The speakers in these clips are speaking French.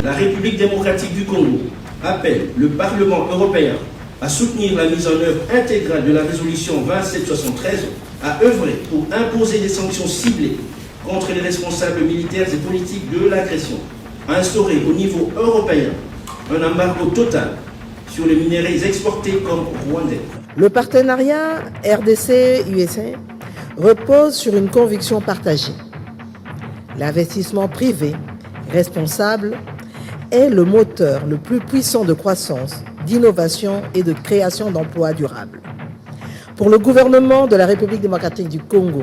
La République démocratique du Congo appelle le Parlement européen à soutenir la mise en œuvre intégrale de la résolution 2773, à œuvrer pour imposer des sanctions ciblées contre les responsables militaires et politiques de l'agression, à instaurer au niveau européen un embargo total sur les minéraux exportés comme rwandais. Le partenariat RDC-USA repose sur une conviction partagée. L'investissement privé responsable est le moteur le plus puissant de croissance, d'innovation et de création d'emplois durables. Pour le gouvernement de la République démocratique du Congo,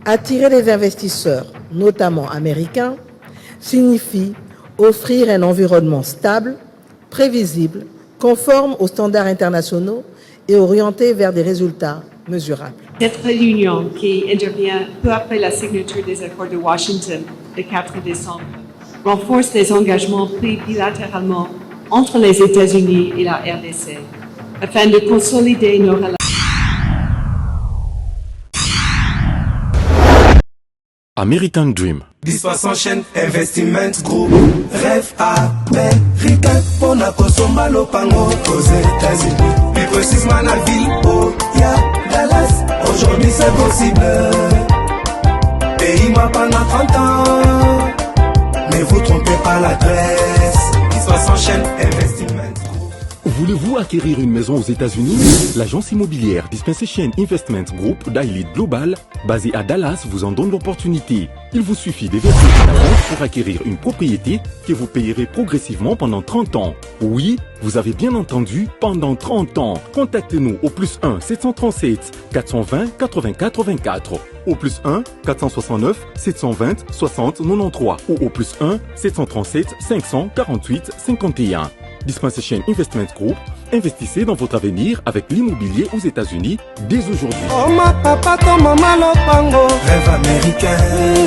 attirer les investisseurs, notamment américains, signifie offrir un environnement stable, prévisible, conforme aux standards internationaux et orienté vers des résultats mesurables. Cette réunion, qui intervient peu après la signature des accords de Washington le 4 décembre, renforce les engagements pris bilatéralement entre les États-Unis et la RDC, afin de consolider nos relations. American Dream. Dispersion Chain Investment Group. Rêve américain pour la Kosomba Lopango aux États-Unis. Plus précisément la ville où il y a Dallas. Aujourd'hui c'est possible. Pays moi pendant 30 ans. Ne vous trompez pas l'adresse. Dispersion Chain Investment Group. Voulez-vous acquérir une maison aux États-Unis? L'agence immobilière Dispensation Investment Group d'Elite Global, basée à Dallas, vous en donne l'opportunité. Il vous suffit d'investir à la banque pour acquérir une propriété que vous payerez progressivement pendant 30 ans. Oui, vous avez bien entendu, pendant 30 ans. Contactez-nous au +1 737 420 80 84, au +1 469 720 60 93 ou au +1 737 548 51. Dispensation Investment Group, investissez dans votre avenir avec l'immobilier aux États-Unis dès aujourd'hui. Oh ma papa, ton maman Lopango. Rêve américain.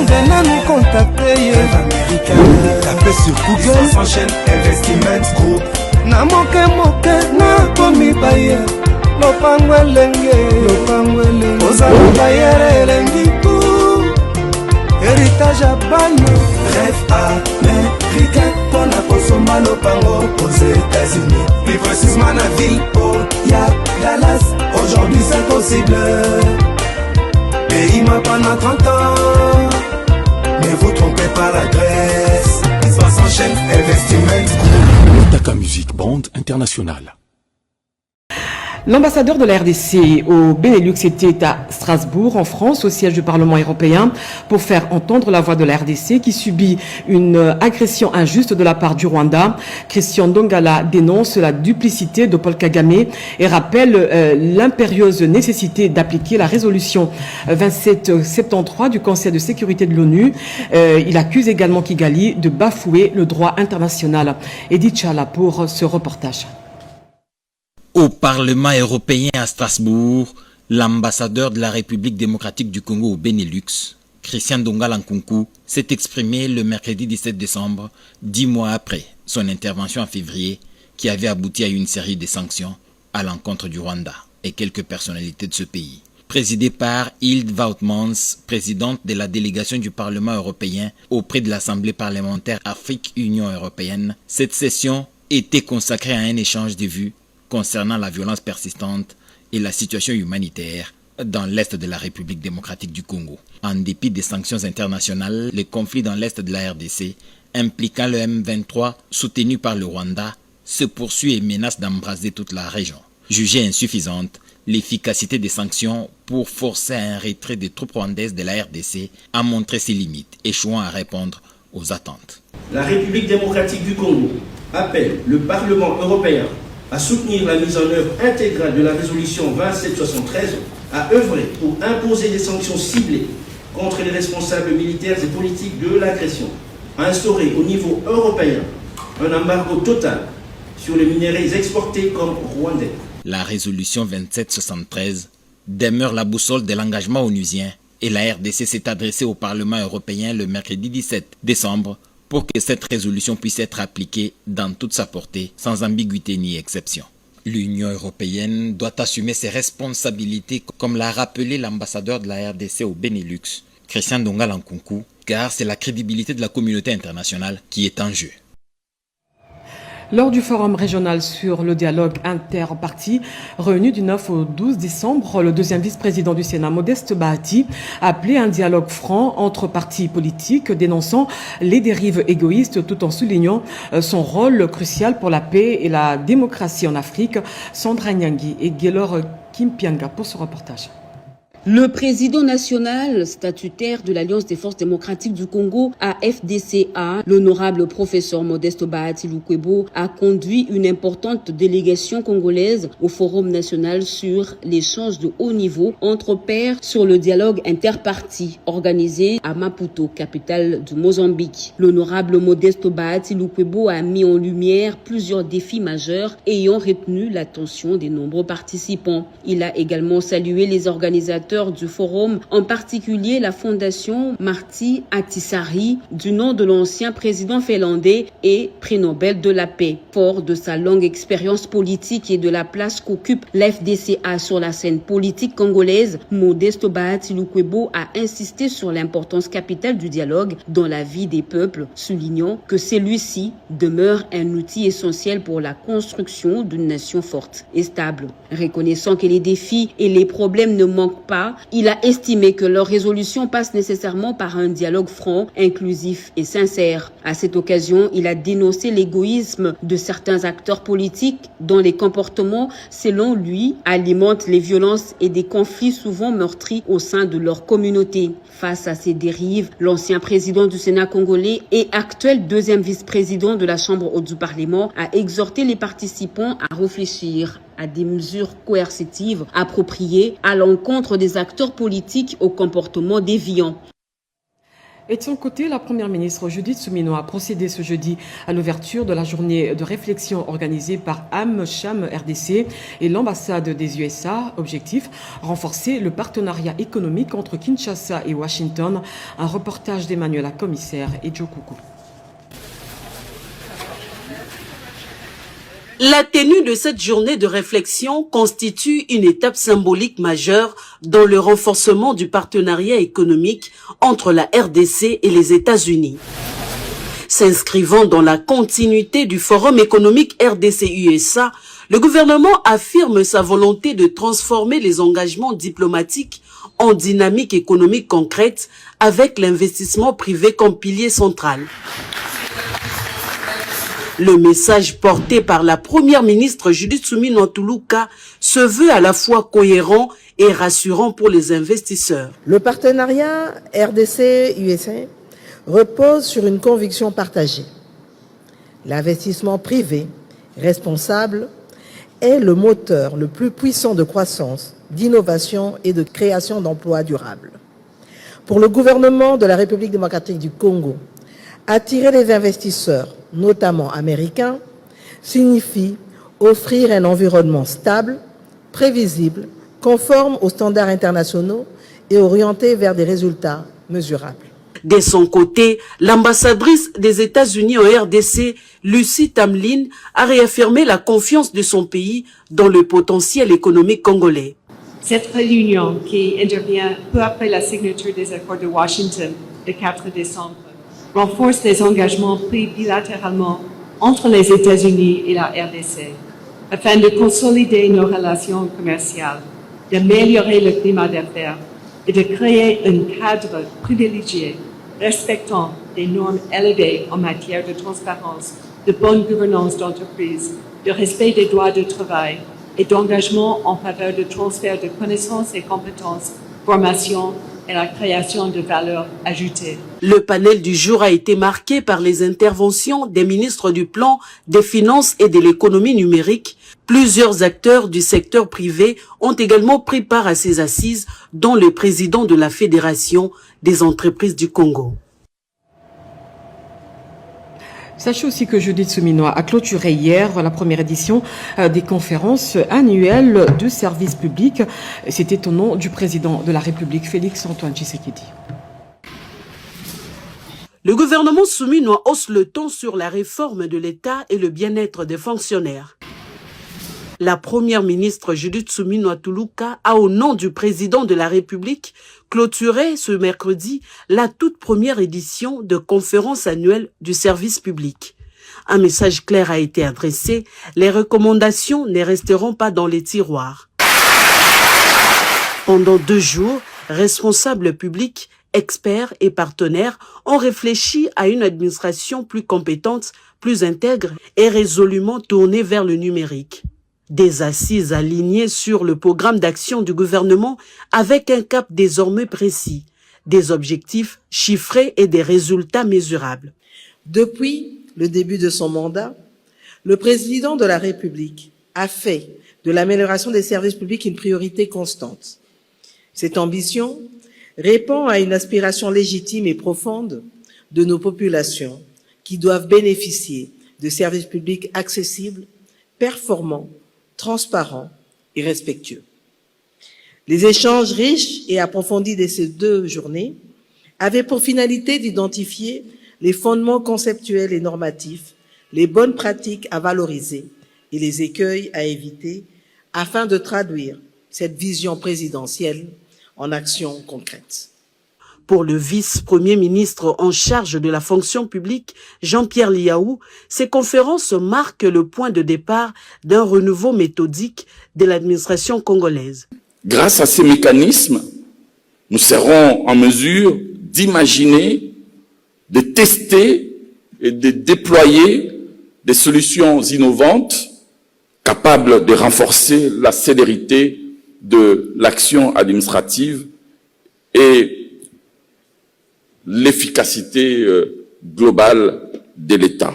Venez nous contacter. Rêve américain. Tapez sur Google. Dispersion Investment Group. Na moke na komi baye. Lopango elenge. Ozalo baye elengi pou. Héritage à ban. Rêve américain. Pour la Kosomba Lopango aux États-Unis. Plus précisément la ville où il y a Dallas. Aujourd'hui c'est possible. Pays moi pendant 30 ans. Ne vous trompez pas l'adresse. Dispersion Chain Investment Group. Taka Music Band International. L'ambassadeur de la RDC au Benelux était à Strasbourg, en France, au siège du Parlement européen, pour faire entendre la voix de la RDC qui subit une agression injuste de la part du Rwanda. Christian Ndongala dénonce la duplicité de Paul Kagame et rappelle l'impérieuse nécessité d'appliquer la résolution 2773 du Conseil de sécurité de l'ONU. Il accuse également Kigali de bafouer le droit international. Edith Chala pour ce reportage. Au Parlement européen à Strasbourg, l'ambassadeur de la République démocratique du Congo au Benelux, Christian Ndongala Nkunku, s'est exprimé le mercredi 17 décembre, 10 mois après son intervention en février, qui avait abouti à une série de sanctions à l'encontre du Rwanda et quelques personnalités de ce pays. Présidée par Hilde Woutmans, présidente de la délégation du Parlement européen auprès de l'Assemblée parlementaire Afrique-Union européenne, cette session était consacrée à un échange de vues concernant la violence persistante et la situation humanitaire dans l'Est de la République démocratique du Congo. En dépit des sanctions internationales, le conflit dans l'Est de la RDC, impliquant le M23 soutenu par le Rwanda, se poursuit et menace d'embraser toute la région. Jugée insuffisante, l'efficacité des sanctions pour forcer un retrait des troupes rwandaises de la RDC a montré ses limites, échouant à répondre aux attentes. La République démocratique du Congo appelle le Parlement européen à soutenir la mise en œuvre intégrale de la résolution 2773, à œuvrer pour imposer des sanctions ciblées contre les responsables militaires et politiques de l'agression, à instaurer au niveau européen un embargo total sur les minéraux exportés comme rwandais. La résolution 2773 demeure la boussole de l'engagement onusien et la RDC s'est adressée au Parlement européen le mercredi 17 décembre pour que cette résolution puisse être appliquée dans toute sa portée, sans ambiguïté ni exception. L'Union européenne doit assumer ses responsabilités, comme l'a rappelé l'ambassadeur de la RDC au Benelux, Christian Ndongala Nkunku, car c'est la crédibilité de la communauté internationale qui est en jeu. Lors du forum régional sur le dialogue interparti, réuni du 9 au 12 décembre, le deuxième vice-président du Sénat, Modeste Bahati, a appelé un dialogue franc entre partis politiques, dénonçant les dérives égoïstes tout en soulignant son rôle crucial pour la paix et la démocratie en Afrique. Sandra Nyangui et Gaylor Kimpianga pour ce reportage. Le président national statutaire de l'Alliance des forces démocratiques du Congo, AFDCA, l'honorable professeur Modeste Bahati Lukwebo, a conduit une importante délégation congolaise au Forum national sur l'échange de haut niveau entre pairs sur le dialogue interparti organisé à Maputo, capitale du Mozambique. L'honorable Modeste Bahati Lukwebo a mis en lumière plusieurs défis majeurs ayant retenu l'attention des nombreux participants. Il a également salué les organisateurs du forum, en particulier la fondation Marty Atisari, du nom de l'ancien président finlandais et prix Nobel de la paix. Fort de sa longue expérience politique et de la place qu'occupe l'FDCA sur la scène politique congolaise, Modeste Bahati Lukwebo a insisté sur l'importance capitale du dialogue dans la vie des peuples, soulignant que celui-ci demeure un outil essentiel pour la construction d'une nation forte et stable. Reconnaissant que les défis et les problèmes ne manquent pas, il a estimé que leur résolution passe nécessairement par un dialogue franc, inclusif et sincère. À cette occasion, il a dénoncé l'égoïsme de certains acteurs politiques dont les comportements, selon lui, alimentent les violences et des conflits souvent meurtris au sein de leur communauté. Face à ces dérives, l'ancien président du Sénat congolais et actuel deuxième vice-président de la Chambre haute du Parlement a exhorté les participants à réfléchir à des mesures coercitives appropriées à l'encontre des acteurs politiques au comportement déviant. Et de son côté, la première ministre Judith Suminwa a procédé ce jeudi à l'ouverture de la journée de réflexion organisée par AmCham RDC et l'ambassade des USA. Objectif, renforcer le partenariat économique entre Kinshasa et Washington. Un reportage d'Emmanuela Commissaire et Joe Coucou. La tenue de cette journée de réflexion constitue une étape symbolique majeure dans le renforcement du partenariat économique entre la RDC et les États-Unis. S'inscrivant dans la continuité du Forum économique RDC-USA, le gouvernement affirme sa volonté de transformer les engagements diplomatiques en dynamique économique concrète avec l'investissement privé comme pilier central. Le message porté par la première ministre Judith Suminwa Tuluka se veut à la fois cohérent et rassurant pour les investisseurs. Le partenariat RDC-USA repose sur une conviction partagée. L'investissement privé responsable est le moteur le plus puissant de croissance, d'innovation et de création d'emplois durables. Pour le gouvernement de la République démocratique du Congo, attirer les investisseurs, notamment américains, signifie offrir un environnement stable, prévisible, conforme aux standards internationaux et orienté vers des résultats mesurables. De son côté, l'ambassadrice des États-Unis en RDC, Lucie Tamlin, a réaffirmé la confiance de son pays dans le potentiel économique congolais. Cette réunion, qui intervient peu après la signature des accords de Washington le 4 décembre, renforce les engagements pris bilatéralement entre les États-Unis et la RDC, afin de consolider nos relations commerciales, d'améliorer le climat d'affaires et de créer un cadre privilégié respectant des normes élevées en matière de transparence, de bonne gouvernance d'entreprise, de respect des droits de travail et d'engagement en faveur de transfert de connaissances et compétences, formation et la création de valeur ajoutée. Le panel du jour a été marqué par les interventions des ministres du Plan, des Finances et de l'économie numérique. Plusieurs acteurs du secteur privé ont également pris part à ces assises, dont le président de la Fédération des entreprises du Congo. Sachez aussi que Judith Suminwa a clôturé hier la première édition des conférences annuelles de service public. C'était au nom du président de la République, Félix Antoine Tshisekedi. Le gouvernement Suminwa hausse le ton sur la réforme de l'État et le bien-être des fonctionnaires. La première ministre Judith Suminwa Tuluka a, au nom du président de la République, clôturé ce mercredi la toute première édition de conférence annuelle du service public. Un message clair a été adressé. Les recommandations ne resteront pas dans les tiroirs. Pendant 2 jours, responsables publics, experts et partenaires ont réfléchi à une administration plus compétente, plus intègre et résolument tournée vers le numérique. Des assises alignées sur le programme d'action du gouvernement avec un cap désormais précis, des objectifs chiffrés et des résultats mesurables. Depuis le début de son mandat, le président de la République a fait de l'amélioration des services publics une priorité constante. Cette ambition répond à une aspiration légitime et profonde de nos populations qui doivent bénéficier de services publics accessibles, performants, transparents et respectueux. Les échanges riches et approfondis de ces 2 journées avaient pour finalité d'identifier les fondements conceptuels et normatifs, les bonnes pratiques à valoriser et les écueils à éviter afin de traduire cette vision présidentielle en actions concrètes. Pour le vice-premier ministre en charge de la fonction publique, Jean-Pierre Liaou, ces conférences marquent le point de départ d'un renouveau méthodique de l'administration congolaise. Grâce à ces mécanismes, nous serons en mesure d'imaginer, de tester et de déployer des solutions innovantes capables de renforcer la célérité de l'action administrative et l'efficacité globale de l'État.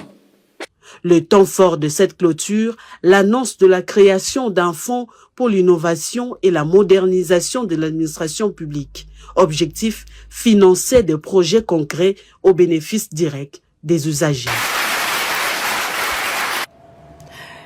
Le temps fort de cette clôture, l'annonce de la création d'un fonds pour l'innovation et la modernisation de l'administration publique. Objectif, financer des projets concrets au bénéfice direct des usagers.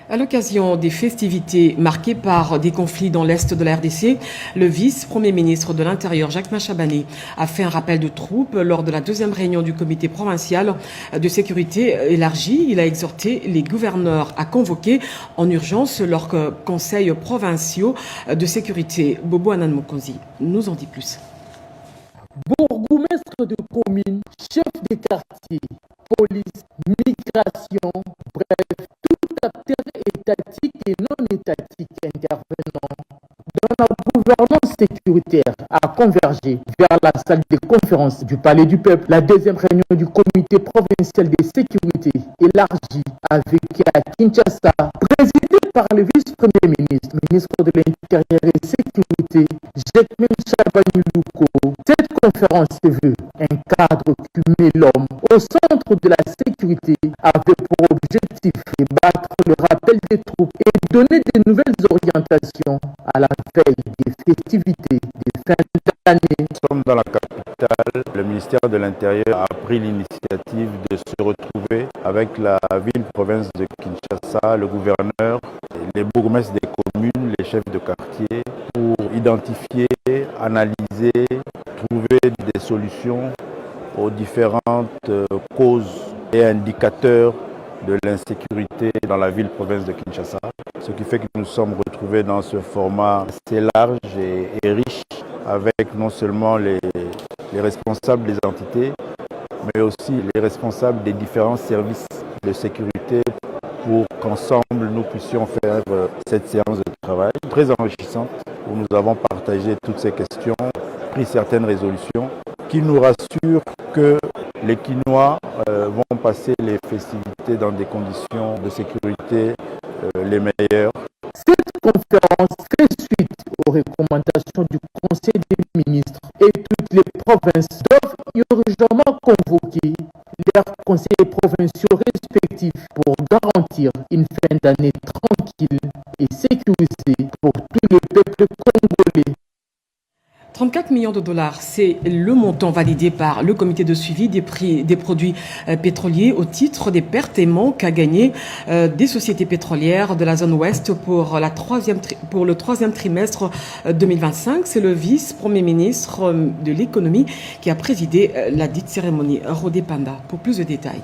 À l'occasion des festivités marquées par des conflits dans l'Est de la RDC, le vice-premier ministre de l'Intérieur, Jacques Machabane, a fait un rappel de troupes lors de la 2e réunion du comité provincial de sécurité élargie. Il a exhorté les gouverneurs à convoquer en urgence leurs conseils provinciaux de sécurité. Bobo Anan Mokonzi nous en dit plus. Bourgmestre de commune, chef de quartier, police, migration, bref, tout acteur étatique et non étatique intervenant dans la gouvernance sécuritaire a convergé vers la salle de conférence du Palais du Peuple. La 2e réunion du comité provincial de sécurité élargie avec à Kinshasa, présidée par le vice-premier ministre, ministre de l'Intérieur et Sécurité, Jacquemin Chabani-Louko. Cette conférence se veut un cadre qui met l'homme au centre de la sécurité avec pour objectif de battre le rappel des troupes et donner de nouvelles orientations à la veille des festivités de fin d'année. Nous sommes dans la capitale. Le ministère de l'Intérieur a pris l'initiative de se retrouver avec la ville-province de Kinshasa, le gouverneur, les bourgmestres des communes, les chefs de quartier, pour identifier, analyser, trouver des solutions aux différentes causes et indicateurs de l'insécurité dans la ville-province de Kinshasa. Ce qui fait que nous sommes retrouvés dans ce format assez large et riche, avec non seulement les responsables des entités, mais aussi les responsables des différents services de sécurité pour qu'ensemble nous puissions faire cette séance de travail très enrichissante où nous avons partagé toutes ces questions, pris certaines résolutions qui nous rassurent que les Kinois vont passer les festivités dans des conditions de sécurité les meilleures. Cette conférence fait suite aux recommandations du Conseil des ministres et toutes les provinces doivent urgemment convoquer leurs conseillers provinciaux respectifs pour garantir une fin d'année tranquille et sécurisée pour tout le peuple congolais. 34 millions de dollars, c'est le montant validé par le comité de suivi des prix des produits pétroliers au titre des pertes et manques à gagner des sociétés pétrolières de la zone ouest pour le troisième trimestre 2025. C'est le vice-premier ministre de l'économie qui a présidé la dite cérémonie. Rodé Panda pour plus de détails.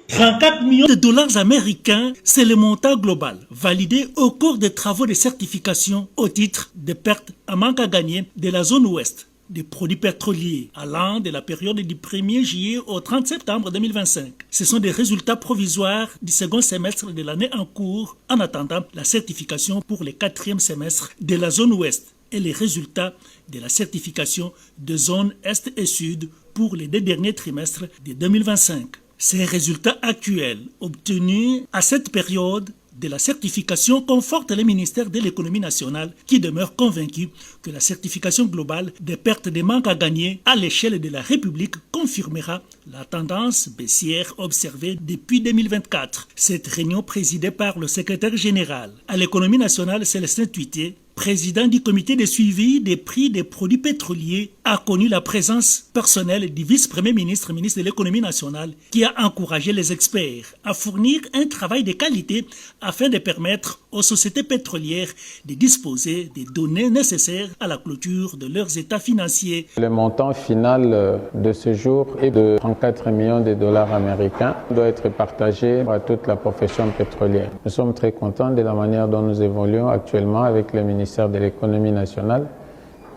34 millions de dollars américains, c'est le montant global validé au cours des travaux de certification au titre des pertes à manque à gagner de la zone ouest des produits pétroliers allant de la période du 1er juillet au 30 septembre 2025. Ce sont des résultats provisoires du second semestre de l'année en cours en attendant la certification pour le 4e semestre de la zone ouest et les résultats de la certification de zone est et sud pour les 2 derniers trimestres de 2025. Ces résultats actuels obtenus à cette période de la certification confortent le ministère de l'économie nationale qui demeure convaincu que la certification globale des pertes de manque à gagner à l'échelle de la République confirmera la tendance baissière observée depuis 2024. Cette réunion présidée par le secrétaire général à l'économie nationale Célestin Tuité, président du comité de suivi des prix des produits pétroliers, a connu la présence personnelle du vice-premier ministre, ministre de l'économie nationale, qui a encouragé les experts à fournir un travail de qualité afin de permettre aux sociétés pétrolières de disposer des données nécessaires à la clôture de leurs états financiers. Le montant final de ce jour est de 34 millions de dollars américains. Il doit être partagé à toute la profession pétrolière. Nous sommes très contents de la manière dont nous évoluons actuellement avec le ministère de l'économie nationale.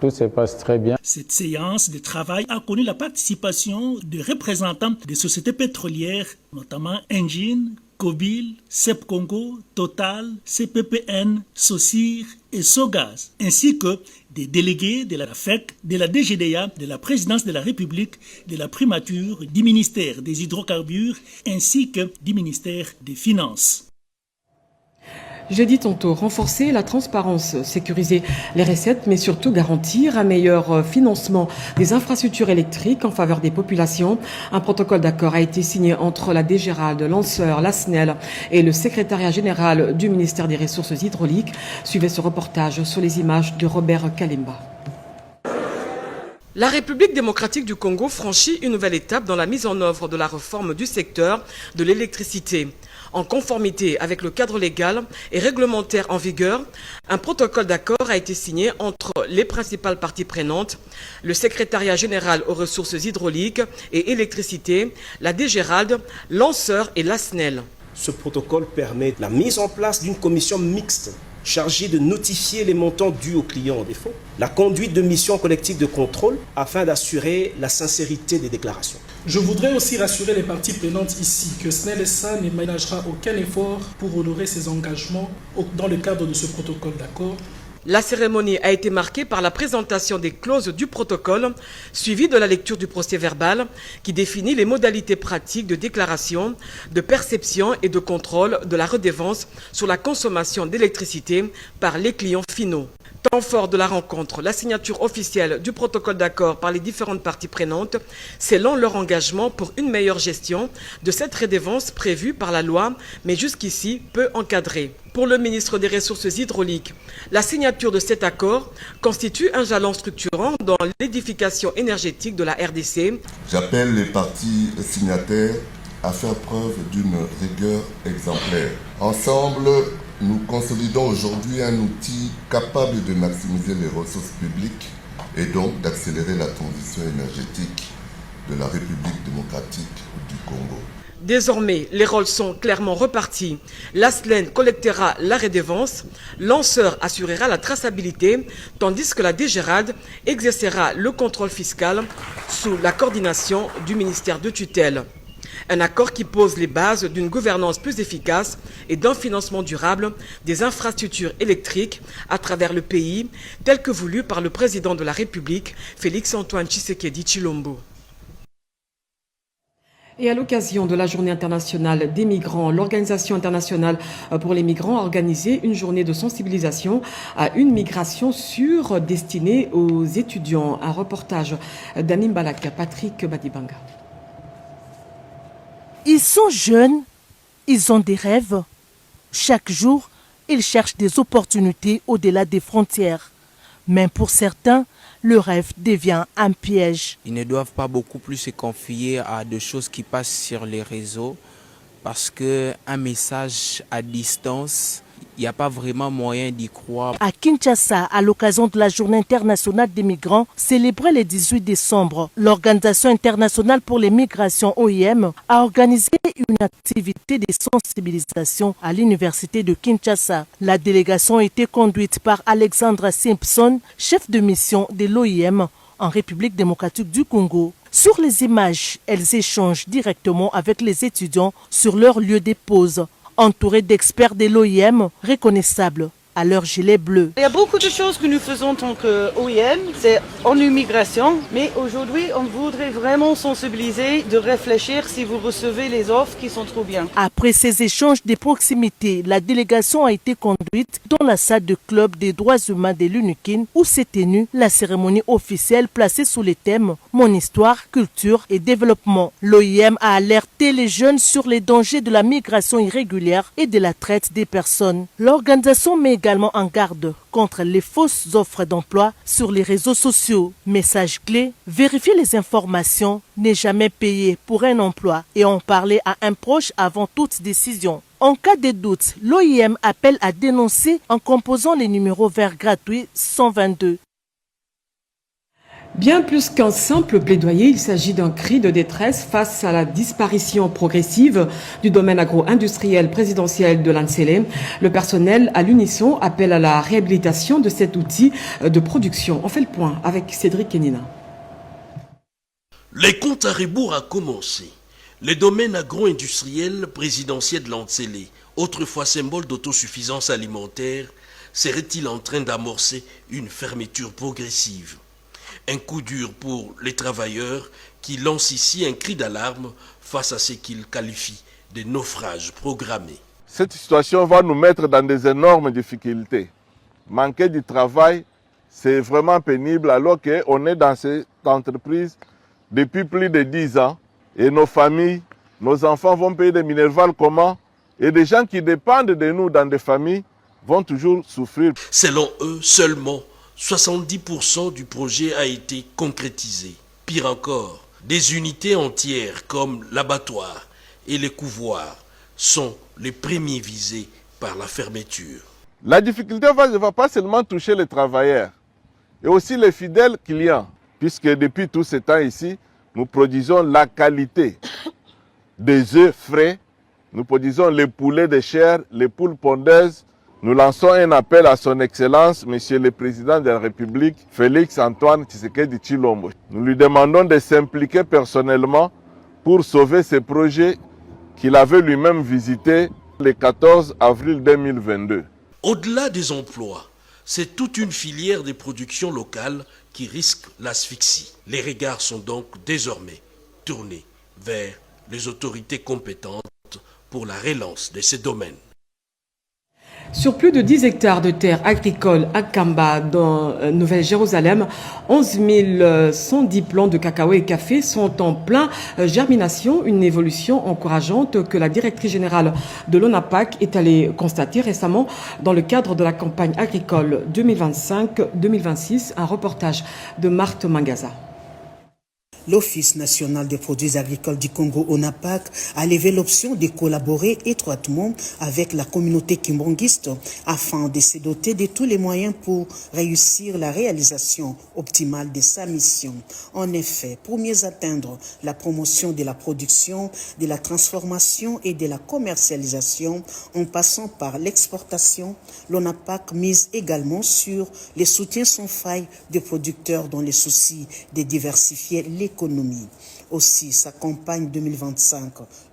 Tout se passe très bien. Cette séance de travail a connu la participation de représentants des sociétés pétrolières, notamment Engine, Cobil, CEP Congo, Total, CPPN, Socir et Sogaz, ainsi que des délégués de la FEC, de la DGDA, de la Présidence de la République, de la Primature, du ministère des Hydrocarbures, ainsi que du ministère des Finances. J'ai dit tantôt, renforcer la transparence, sécuriser les recettes, mais surtout garantir un meilleur financement des infrastructures électriques en faveur des populations. Un protocole d'accord a été signé entre la DGRALD, Lanceur, la SNEL et le secrétariat général du ministère des Ressources hydrauliques. Suivez ce reportage sur les images de Robert Kalimba. La République démocratique du Congo franchit une nouvelle étape dans la mise en œuvre de la réforme du secteur de l'électricité. En conformité avec le cadre légal et réglementaire en vigueur, un protocole d'accord a été signé entre les principales parties prenantes, le secrétariat général aux ressources hydrauliques et électricité, la DGRALD, Lanceur et la SNEL. Ce protocole permet la mise en place d'une commission mixte chargée de notifier les montants dus aux clients en défaut, la conduite de missions collectives de contrôle afin d'assurer la sincérité des déclarations. Je voudrais aussi rassurer les parties prenantes ici que SNEL SA ne ménagera aucun effort pour honorer ses engagements dans le cadre de ce protocole d'accord. La cérémonie a été marquée par la présentation des clauses du protocole, suivie de la lecture du procès-verbal qui définit les modalités pratiques de déclaration, de perception et de contrôle de la redevance sur la consommation d'électricité par les clients finaux. Temps fort de la rencontre, la signature officielle du protocole d'accord par les différentes parties prenantes, selon leur engagement pour une meilleure gestion de cette redevance prévue par la loi, mais jusqu'ici peu encadrée. Pour le ministre des Ressources hydrauliques, la signature de cet accord constitue un jalon structurant dans l'édification énergétique de la RDC. J'appelle les parties signataires à faire preuve d'une rigueur exemplaire. Ensemble, nous consolidons aujourd'hui un outil capable de maximiser les ressources publiques et donc d'accélérer la transition énergétique de la République démocratique du Congo. Désormais, les rôles sont clairement repartis. La SNEL collectera la redevance, Lanceur assurera la traçabilité, tandis que la DGRALD exercera le contrôle fiscal sous la coordination du ministère de tutelle. Un accord qui pose les bases d'une gouvernance plus efficace et d'un financement durable des infrastructures électriques à travers le pays, tel que voulu par le président de la République, Félix-Antoine Tshisekedi Tshilombo. Et à l'occasion de la Journée internationale des migrants, l'Organisation internationale pour les migrants a organisé une journée de sensibilisation à une migration sûre destinée aux étudiants. Un reportage d'Anim Balak, Patrick Badibanga. Ils sont jeunes, ils ont des rêves. Chaque jour, ils cherchent des opportunités au-delà des frontières. Mais pour certains, le rêve devient un piège. Ils ne doivent pas beaucoup plus se confier à des choses qui passent sur les réseaux parce qu'un message à distance, il n'y a pas vraiment moyen d'y croire. À Kinshasa, à l'occasion de la Journée internationale des migrants, célébrée le 18 décembre, l'Organisation internationale pour les migrations OIM a organisé une activité de sensibilisation à l'Université de Kinshasa. La délégation a été conduite par Alexandra Simpson, chef de mission de l'OIM, en République démocratique du Congo. Sur les images, elles échangent directement avec les étudiants sur leur lieu de pause, entourés d'experts de l'OIM reconnaissables à leur gilet bleu. Il y a beaucoup de choses que nous faisons en tant qu'OIM, c'est en immigration, mais aujourd'hui on voudrait vraiment sensibiliser, de réfléchir si vous recevez les offres qui sont trop bien. Après ces échanges de proximité, la délégation a été conduite dans la salle de club des droits humains de l'UNIKIN où s'est tenue la cérémonie officielle placée sous les thèmes Mon histoire, culture et développement. L'OIM a alerté les jeunes sur les dangers de la migration irrégulière et de la traite des personnes. L'organisation met également en garde contre les fausses offres d'emploi sur les réseaux sociaux. Message clé, vérifier les informations, n'est jamais payé pour un emploi et en parler à un proche avant toute décision. En cas de doute, l'OIM appelle à dénoncer en composant les numéros verts gratuits 122. Bien plus qu'un simple plaidoyer, il s'agit d'un cri de détresse face à la disparition progressive du domaine agro-industriel présidentiel de l'Ansele. Le personnel, à l'unisson, appelle à la réhabilitation de cet outil de production. On fait le point avec Cédric Kenina. Les comptes à rebours a commencé. Les domaines agro-industriels présidentiels de l'Ansele, autrefois symbole d'autosuffisance alimentaire, serait-il en train d'amorcer une fermeture progressive? Un coup dur pour les travailleurs qui lancent ici un cri d'alarme face à ce qu'ils qualifient de naufrages programmés. Cette situation va nous mettre dans des énormes difficultés. Manquer du travail, c'est vraiment pénible alors qu'on est dans cette entreprise depuis plus de 10 ans et nos familles, nos enfants vont payer des minervales comment? Et des gens qui dépendent de nous dans des familles vont toujours souffrir. Selon eux, seulement 70% du projet a été concrétisé. Pire encore, des unités entières comme l'abattoir et les couvoirs sont les premiers visés par la fermeture. La difficulté ne va pas seulement toucher les travailleurs, et aussi les fidèles clients, puisque depuis tout ce temps ici, nous produisons la qualité des œufs frais, nous produisons les poulets de chair, les poules pondeuses. Nous lançons un appel à son Excellence, Monsieur le Président de la République, Félix Antoine Tshisekedi Tshilombo. Nous lui demandons de s'impliquer personnellement pour sauver ce projet qu'il avait lui-même visité le 14 avril 2022. Au-delà des emplois, c'est toute une filière de production locale qui risque l'asphyxie. Les regards sont donc désormais tournés vers les autorités compétentes pour la relance de ces domaines. Sur plus de 10 hectares de terres agricoles à Kamba, dans Nouvelle-Jérusalem, 11 110 plants de cacao et café sont en plein germination, une évolution encourageante que la directrice générale de l'ONAPAC est allée constater récemment dans le cadre de la campagne agricole 2025-2026, un reportage de Marthe Mangaza. L'Office national des produits agricoles du Congo, ONAPAC, a levé l'option de collaborer étroitement avec la communauté kimbangiste afin de se doter de tous les moyens pour réussir la réalisation optimale de sa mission. En effet, pour mieux atteindre la promotion de la production, de la transformation et de la commercialisation, en passant par l'exportation, l'ONAPAC mise également sur les soutiens sans faille des producteurs dans les soucis de diversifier l'économie. Aussi, sa campagne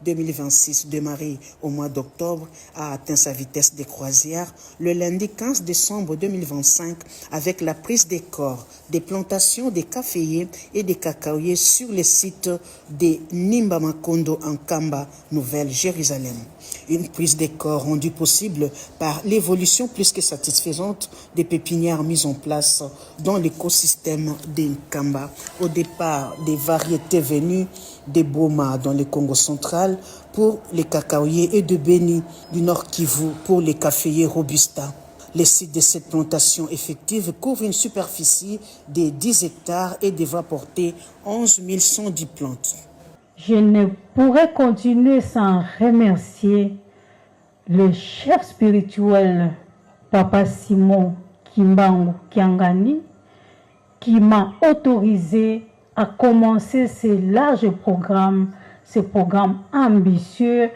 2025-2026 démarrée au mois d'octobre a atteint sa vitesse de croisière le lundi 15 décembre 2025 avec la prise des corps des plantations de caféiers et de cacaoyers sur les sites de Nimbamakondo en Kamba, Nouvelle-Jérusalem. Une prise des corps rendue possible par l'évolution plus que satisfaisante des pépinières mises en place dans l'écosystème de Kamba. Au départ, des variétés venues des Boma dans le Congo central pour les cacaoyers et de Beni du Nord Kivu pour les caféiers Robusta. Les sites de cette plantation effective couvrent une superficie de 10 hectares et devraient porter 11 110 plantes. Je ne pourrais continuer sans remercier le chef spirituel Papa Simon Kimbangu Kiangani qui m'a autorisé à commencer ce large programme, ce programme ambitieux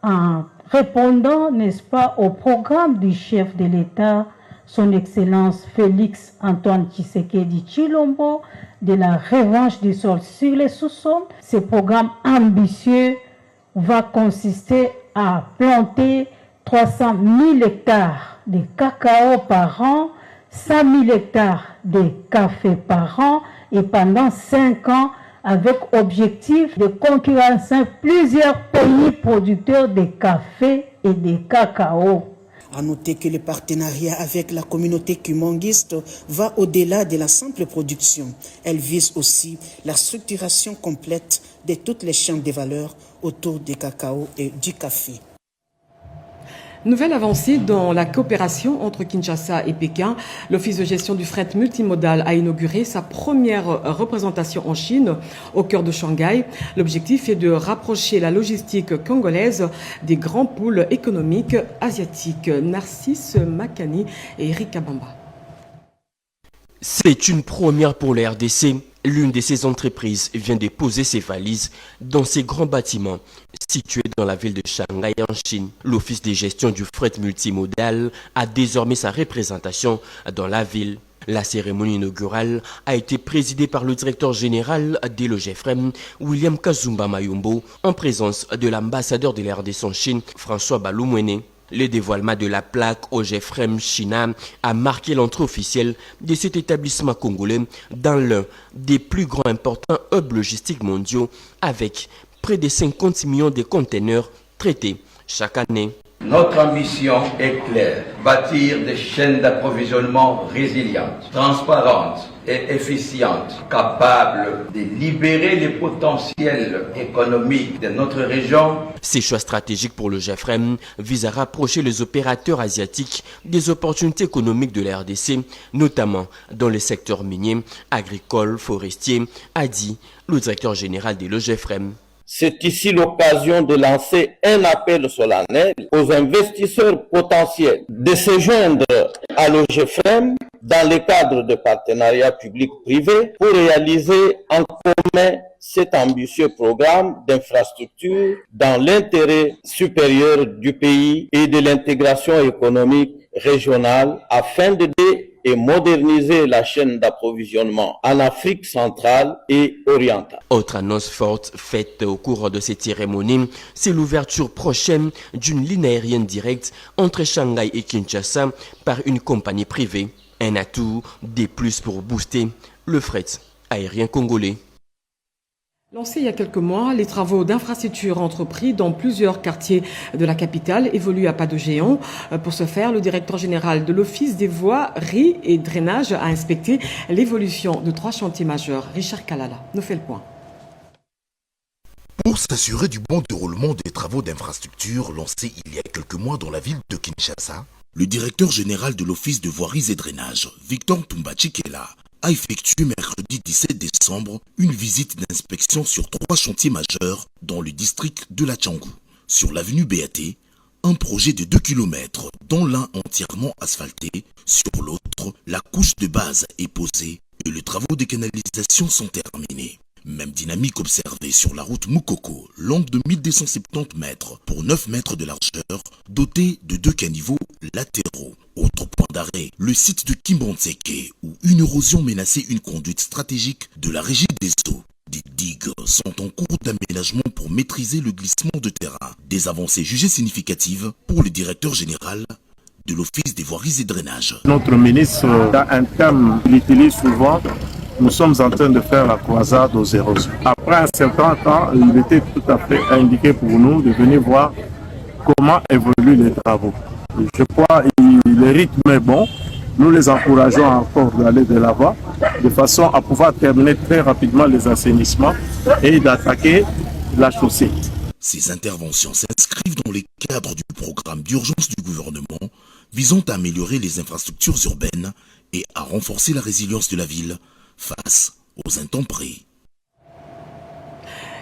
en répondant, n'est-ce pas, au programme du chef de l'État, son Excellence Félix Antoine Tshisekedi Tshilombo, de la revanche du sol sur les sous-sols. Ce programme ambitieux va consister à planter 300 000 hectares de cacao par an, 100 000 hectares de café par an et pendant 5 ans avec objectif de concurrencer plusieurs pays producteurs de café et de cacao. À noter que le partenariat avec la communauté kumanguiste va au-delà de la simple production. Elle vise aussi la structuration complète de toutes les chaînes de valeur autour du cacao et du café. Nouvelle avancée dans la coopération entre Kinshasa et Pékin. L'Office de gestion du fret multimodal a inauguré sa première représentation en Chine, au cœur de Shanghai. L'objectif est de rapprocher la logistique congolaise des grands pôles économiques asiatiques. Narcisse Makani et Eric Kabamba. C'est une première pour la RDC. L'une de ces entreprises vient de poser ses valises dans ces grands bâtiments situés dans la ville de Shanghai en Chine. L'Office de gestion du fret multimodal a désormais sa représentation dans la ville. La cérémonie inaugurale a été présidée par le directeur général de l'OGEFREM, William Kazumba Mayombo, en présence de l'ambassadeur de la RDC en Chine, François Baloumouene. Le dévoilement de la plaque OGEFREM China a marqué l'entrée officielle de cet établissement congolais dans l'un des plus grands importants hubs logistiques mondiaux avec près de 50 millions de conteneurs traités chaque année. Notre ambition est claire, bâtir des chaînes d'approvisionnement résilientes, transparentes et efficientes, capables de libérer les potentiels économiques de notre région. Ces choix stratégiques pour le GEFREM visent à rapprocher les opérateurs asiatiques des opportunités économiques de la RDC, notamment dans les secteurs miniers, agricoles, forestiers, a dit le directeur général de l'OGEFREM. C'est ici l'occasion de lancer un appel solennel aux investisseurs potentiels de se joindre à l'OGEFREM dans le cadre de partenariats public-privé pour réaliser en commun cet ambitieux programme d'infrastructure dans l'intérêt supérieur du pays et de l'intégration économique régionale afin d'aider et moderniser la chaîne d'approvisionnement en Afrique centrale et orientale. Autre annonce forte faite au cours de cette cérémonie, c'est l'ouverture prochaine d'une ligne aérienne directe entre Shanghai et Kinshasa par une compagnie privée. Un atout de plus pour booster le fret aérien congolais. Lancés il y a quelques mois, les travaux d'infrastructure entrepris dans plusieurs quartiers de la capitale évoluent à pas de géant. Pour ce faire, le directeur général de l'Office des voiries et drainage a inspecté l'évolution de 3 chantiers majeurs. Richard Kalala nous fait le point. Pour s'assurer du bon déroulement des travaux d'infrastructure lancés il y a quelques mois dans la ville de Kinshasa, le directeur général de l'Office de voiries et drainage, Victor Tumbachikela, a effectué mercredi 17 décembre une visite d'inspection sur 3 chantiers majeurs dans le district de la Tchangou. Sur l'avenue BAT, un projet de 2 km dont l'un entièrement asphalté, sur l'autre, la couche de base est posée et les travaux de canalisation sont terminés. Même dynamique observée sur la route Moukoko, longue de 1270 mètres pour 9 mètres de largeur, dotée de 2 caniveaux latéraux. Autre point d'arrêt, le site de Kimbonseke, où une érosion menaçait une conduite stratégique de la régie des eaux. Des digues sont en cours d'aménagement pour maîtriser le glissement de terrain. Des avancées jugées significatives pour le directeur général de l'Office des voiries et drainage. Notre ministre a un terme qu'il utilise souvent. Nous sommes en train de faire la croisade aux érosions. Après un certain temps, il était tout à fait indiqué pour nous de venir voir comment évoluent les travaux. Je crois que le rythme est bon. Nous les encourageons encore d'aller de l'avant, de façon à pouvoir terminer très rapidement les assainissements et d'attaquer la chaussée. Ces interventions s'inscrivent dans le cadre du programme d'urgence du gouvernement visant à améliorer les infrastructures urbaines et à renforcer la résilience de la ville face aux intempéries.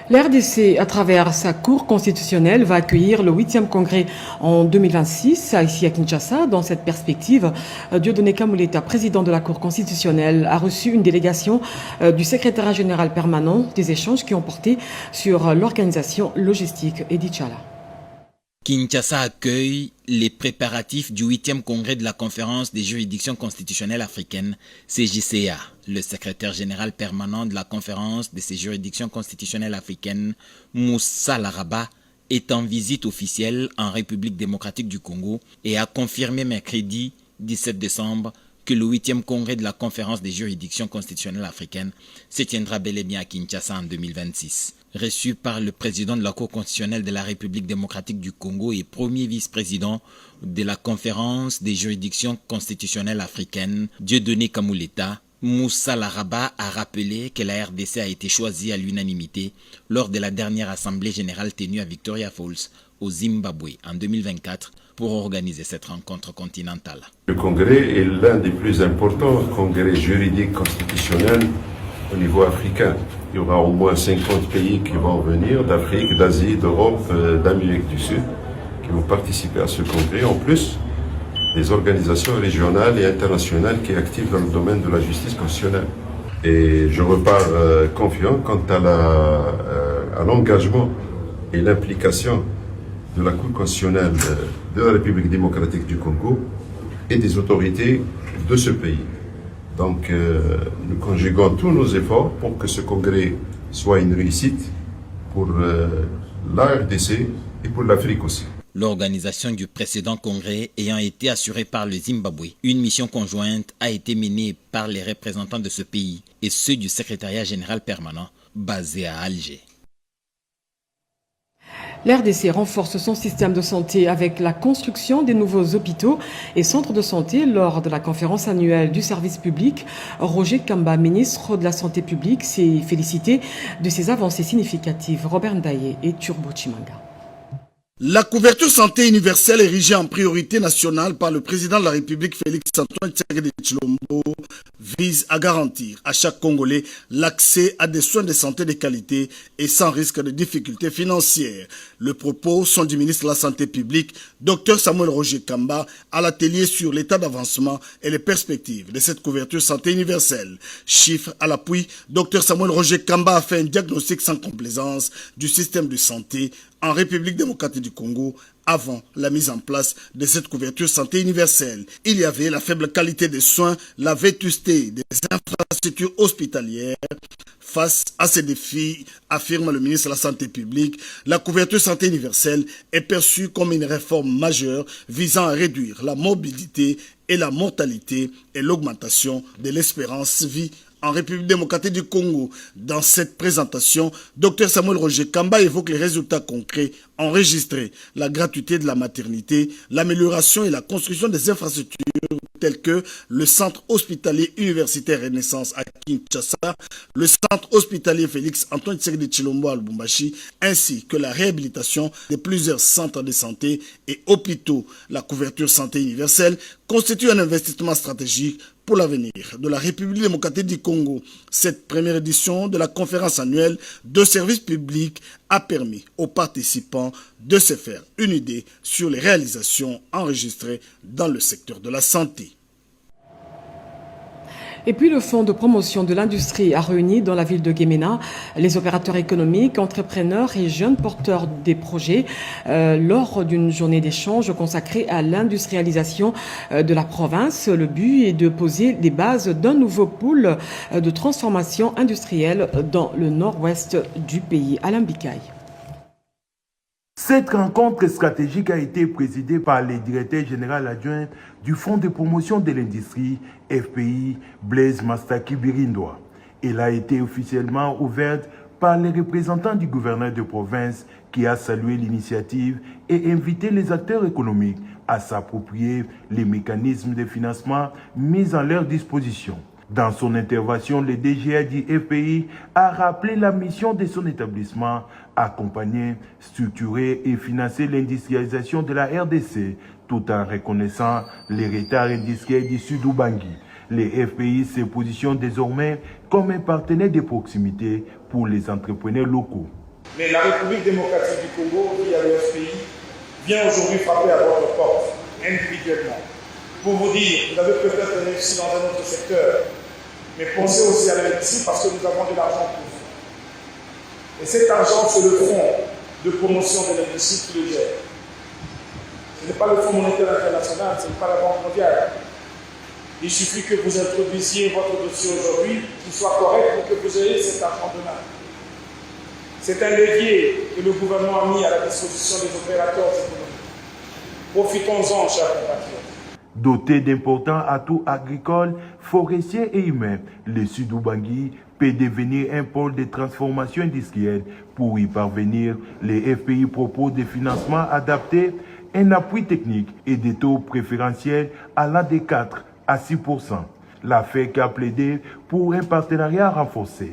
La RDC, à travers sa cour constitutionnelle, va accueillir le 8e congrès en 2026, ici à Kinshasa. Dans cette perspective, Dieudonné Kamuleta, président de la cour constitutionnelle, a reçu une délégation du secrétariat général permanent des échanges qui ont porté sur l'organisation logistique. Edith Chala. Kinshasa accueille les préparatifs du 8e congrès de la conférence des juridictions constitutionnelles africaines, CJCA. Le secrétaire général permanent de la conférence de ces juridictions constitutionnelles africaines, Moussa Laraba, est en visite officielle en République démocratique du Congo et a confirmé mercredi 17 décembre que le 8e congrès de la conférence des juridictions constitutionnelles africaines se tiendra bel et bien à Kinshasa en 2026. Reçu par le président de la Cour constitutionnelle de la République démocratique du Congo et premier vice-président de la conférence des juridictions constitutionnelles africaines, Dieudonné Kamouleta, Moussa Laraba a rappelé que la RDC a été choisie à l'unanimité lors de la dernière assemblée générale tenue à Victoria Falls, au Zimbabwe, en 2024, pour organiser cette rencontre continentale. Le congrès est l'un des plus importants congrès juridiques constitutionnels au niveau africain. Il y aura au moins 50 pays qui vont venir, d'Afrique, d'Asie, d'Europe, d'Amérique du Sud, qui vont participer à ce congrès. En plus, des organisations régionales et internationales qui activent dans le domaine de la justice constitutionnelle. Et je repars confiant quant à l'engagement et l'implication de la Cour constitutionnelle de la République démocratique du Congo et des autorités de ce pays. Donc, nous conjuguons tous nos efforts pour que ce congrès soit une réussite pour la RDC et pour l'Afrique aussi. L'organisation du précédent congrès ayant été assurée par le Zimbabwe, une mission conjointe a été menée par les représentants de ce pays et ceux du secrétariat général permanent basé à Alger. L'RDC renforce son système de santé avec la construction des nouveaux hôpitaux et centres de santé lors de la conférence annuelle du service public. Roger Kamba, ministre de la Santé publique, s'est félicité de ces avancées significatives. Robert Ndaye et Turbo Chimanga. La couverture santé universelle érigée en priorité nationale par le président de la République Félix-Antoine Tshisekedi Tshilombo vise à garantir à chaque Congolais l'accès à des soins de santé de qualité et sans risque de difficultés financières. Le propos sont du ministre de la Santé publique, Dr Samuel Roger Kamba, à l'atelier sur l'état d'avancement et les perspectives de cette couverture santé universelle. Chiffre à l'appui, Dr Samuel Roger Kamba a fait un diagnostic sans complaisance du système de santé en République démocratique du Congo avant la mise en place de cette couverture santé universelle. Il y avait la faible qualité des soins, la vétusté des infrastructures hospitalières. Face à ces défis, affirme le ministre de la Santé publique, la couverture santé universelle est perçue comme une réforme majeure visant à réduire la morbidité et la mortalité et l'augmentation de l'espérance de vie en République démocratique du Congo. Dans cette présentation, Dr Samuel Roger Kamba évoque les résultats concrets enregistrés, la gratuité de la maternité, l'amélioration et la construction des infrastructures telles que le centre hospitalier universitaire Renaissance à Kinshasa, le centre hospitalier Félix-Antoine Tshisekedi Tshilombo à Lubumbashi, ainsi que la réhabilitation de plusieurs centres de santé et hôpitaux. La couverture santé universelle constitue un investissement stratégique pour l'avenir de la République démocratique du Congo. Cette première édition de la conférence annuelle de services publics a permis aux participants de se faire une idée sur les réalisations enregistrées dans le secteur de la santé. Et puis le Fonds de promotion de l'industrie a réuni dans la ville de Guémena les opérateurs économiques, entrepreneurs et jeunes porteurs des projets lors d'une journée d'échange consacrée à l'industrialisation de la province. Le but est de poser les bases d'un nouveau pôle de transformation industrielle dans le nord-ouest du pays. Alain Bikaï. Cette rencontre stratégique a été présidée par le directeur général adjoint du Fonds de promotion de l'industrie, FPI, Blaise Mastaki Birindoa. Elle a été officiellement ouverte par les représentants du gouverneur de province qui a salué l'initiative et invité les acteurs économiques à s'approprier les mécanismes de financement mis en leur disposition. Dans son intervention, le DGA du FPI a rappelé la mission de son établissement, accompagner, structurer et financer l'industrialisation de la RDC, tout en reconnaissant les retards industriels du Sud-Ubangi. Le FPI se positionne désormais comme un partenaire de proximité pour les entrepreneurs locaux. Mais la République démocratique du Congo, via le FPI, vient aujourd'hui frapper à votre porte, individuellement. Pour vous dire, vous avez peut-être investi dans un autre secteur, mais pensez aussi à l'industrie parce que nous avons de l'argent pour vous. Et cet argent, c'est le fonds de promotion de l'industrie qui le gère. Ce n'est pas le Fonds monétaire international, ce n'est pas la Banque mondiale. Il suffit que vous introduisiez votre dossier aujourd'hui, qu'il soit correct pour que vous ayez cet argent demain. C'est un levier que le gouvernement a mis à la disposition des opérateurs économiques. Profitons-en, chers compatriotes. Doté d'importants atouts agricoles, forestiers et humains, le Sud-Ubangui peut devenir un pôle de transformation industrielle. Pour y parvenir, les FPI proposent des financements adaptés, un appui technique et des taux préférentiels allant de 4 à 6%. La FEC a plaidé pour un partenariat renforcé.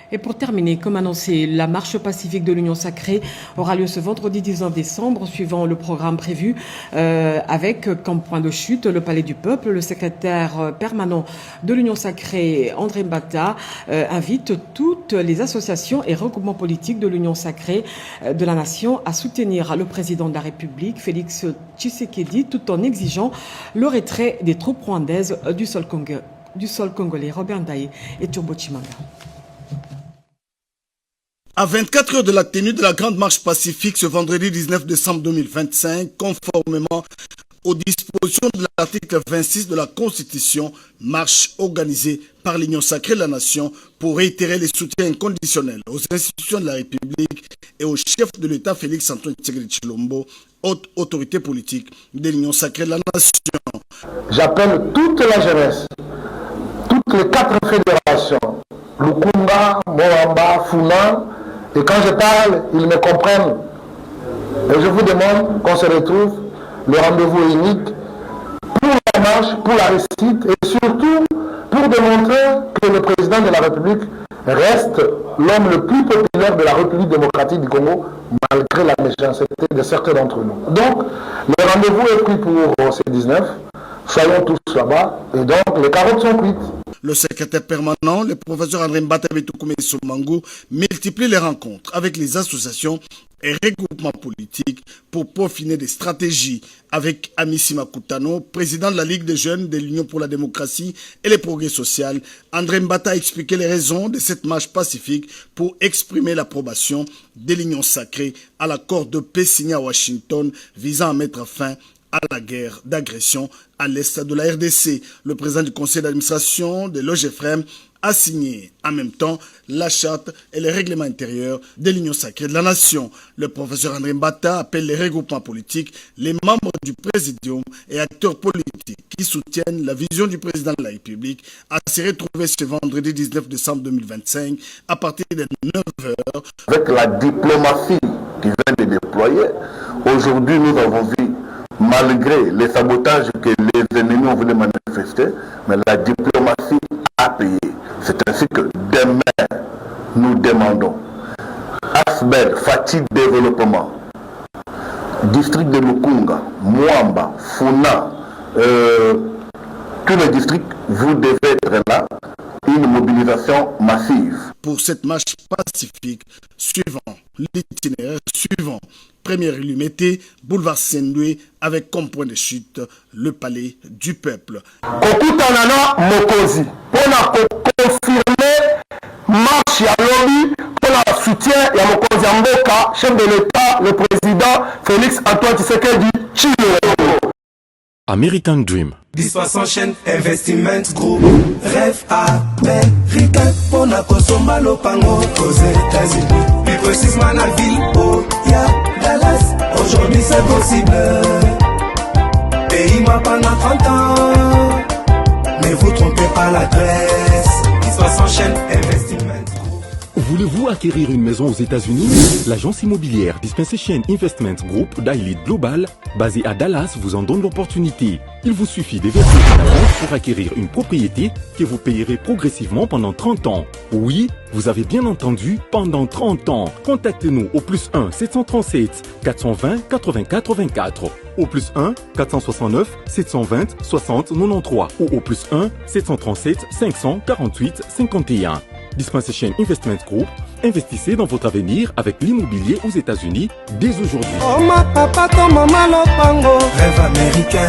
Et pour terminer, comme annoncé, la marche pacifique de l'Union sacrée aura lieu ce vendredi 19 décembre, suivant le programme prévu, avec comme point de chute le Palais du Peuple. Le secrétaire permanent de l'Union sacrée, André Mbata, invite toutes les associations et regroupements politiques de l'Union sacrée de la nation à soutenir le président de la République, Félix Tshisekedi, tout en exigeant le retrait des troupes rwandaises du sol congolais. Robert Ndaye et Turbo Chimanga. À 24 heures de la tenue de la grande marche pacifique ce vendredi 19 décembre 2025, conformément aux dispositions de l'article 26 de la Constitution, marche organisée par l'Union sacrée de la nation pour réitérer les soutiens inconditionnels aux institutions de la République et au chef de l'État Félix Antoine Tshisekedi Tshilombo, haute autorité politique de l'Union sacrée de la nation. J'appelle toute la jeunesse, toutes les 4 fédérations, Lukunga, Moamba, Funa, et quand je parle, ils me comprennent. Et je vous demande qu'on se retrouve, le rendez-vous est unique, pour la marche, pour la réussite, et surtout pour démontrer que le président de la République reste l'homme le plus populaire de la République démocratique du Congo, malgré la méchanceté de certains d'entre nous. Donc, le rendez-vous est pris pour ces 19. Soyons tous là-bas, et donc les carottes sont cuites. Le secrétaire permanent, le professeur André Mbata Betoukoumé Somango, multiplie les rencontres avec les associations et regroupements politiques pour peaufiner des stratégies avec Amissi Makutano, président de la Ligue des jeunes de l'Union pour la démocratie et le progrès social. André Mbata a expliqué les raisons de cette marche pacifique pour exprimer l'approbation de l'Union sacrée à l'accord de paix signé à Washington visant à mettre fin à la guerre d'agression à l'est de la RDC. Le président du conseil d'administration de l'OGFREM a signé en même temps la charte et les règlements intérieurs de l'Union sacrée de la nation. Le professeur André Mbata appelle les regroupements politiques, les membres du présidium et acteurs politiques qui soutiennent la vision du président de la République à se retrouver ce vendredi 19 décembre 2025 à partir de 9h. Avec la diplomatie qui vient de déployer, aujourd'hui nous avons vu, malgré les sabotages que les ennemis ont voulu manifester, mais la diplomatie a payé. C'est ainsi que demain, nous demandons Asbel, Fatih Développement, district de Lukunga, Mwamba, Funa, tous les districts, vous devez être là. Une mobilisation massive. Pour cette marche pacifique, suivant l'itinéraire suivant, première illuminée, boulevard Sendoué, avec comme point de chute le palais du peuple. Kokutanana Mokozi, pour confirmer marche à lobby, pour le soutien et à Mokozi Amboka, chef de l'État, le président Félix Antoine Tshisekedi Tshilombo. American Dream. Dispoisson chaîne Investment Group. Rêve américain pour la consommer lopango aux États-Unis. Plus précisément la ville où il y a Dallas. Aujourd'hui c'est possible. Pays-moi pendant 30 ans. Ne vous trompez pas l'adresse. Dispoisson chaîne Investment. Voulez-vous acquérir une maison aux États-Unis? L'agence immobilière Dispensation Investment Group d'Elite Global, basée à Dallas, vous en donne l'opportunité. Il vous suffit de verser une avance pour acquérir une propriété que vous payerez progressivement pendant 30 ans. Oui, vous avez bien entendu, pendant 30 ans. Contactez-nous au +1 737 420 80 84, au +1 469 720 60 93 ou au +1 737 548 51. Dispensation Investment Group, investissez dans votre avenir avec l'immobilier aux États-Unis dès aujourd'hui. Oh ma papa, ton maman lopango. Rêve américain.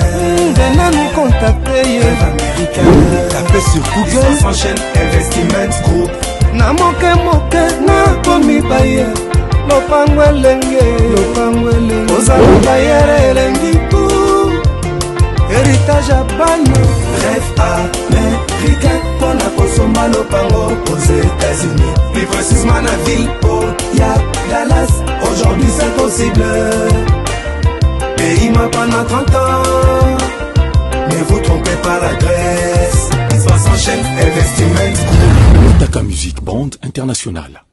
Venez nous contacter. Rêve américain. Tapez sur Google. Dispensation Investment Group. Na moke na komi baye. Lopango elenge. Lopango elenge. Japano. Rêve américain pour la consommer lopango aux États-Unis. Plus précisément la ville au Dallas. Aujourd'hui c'est possible. Pays m'a pendant 30 ans. Ne vous trompez pas l'adresse. Ils sont sans chaîne Investiment Group. Taka Music Band International.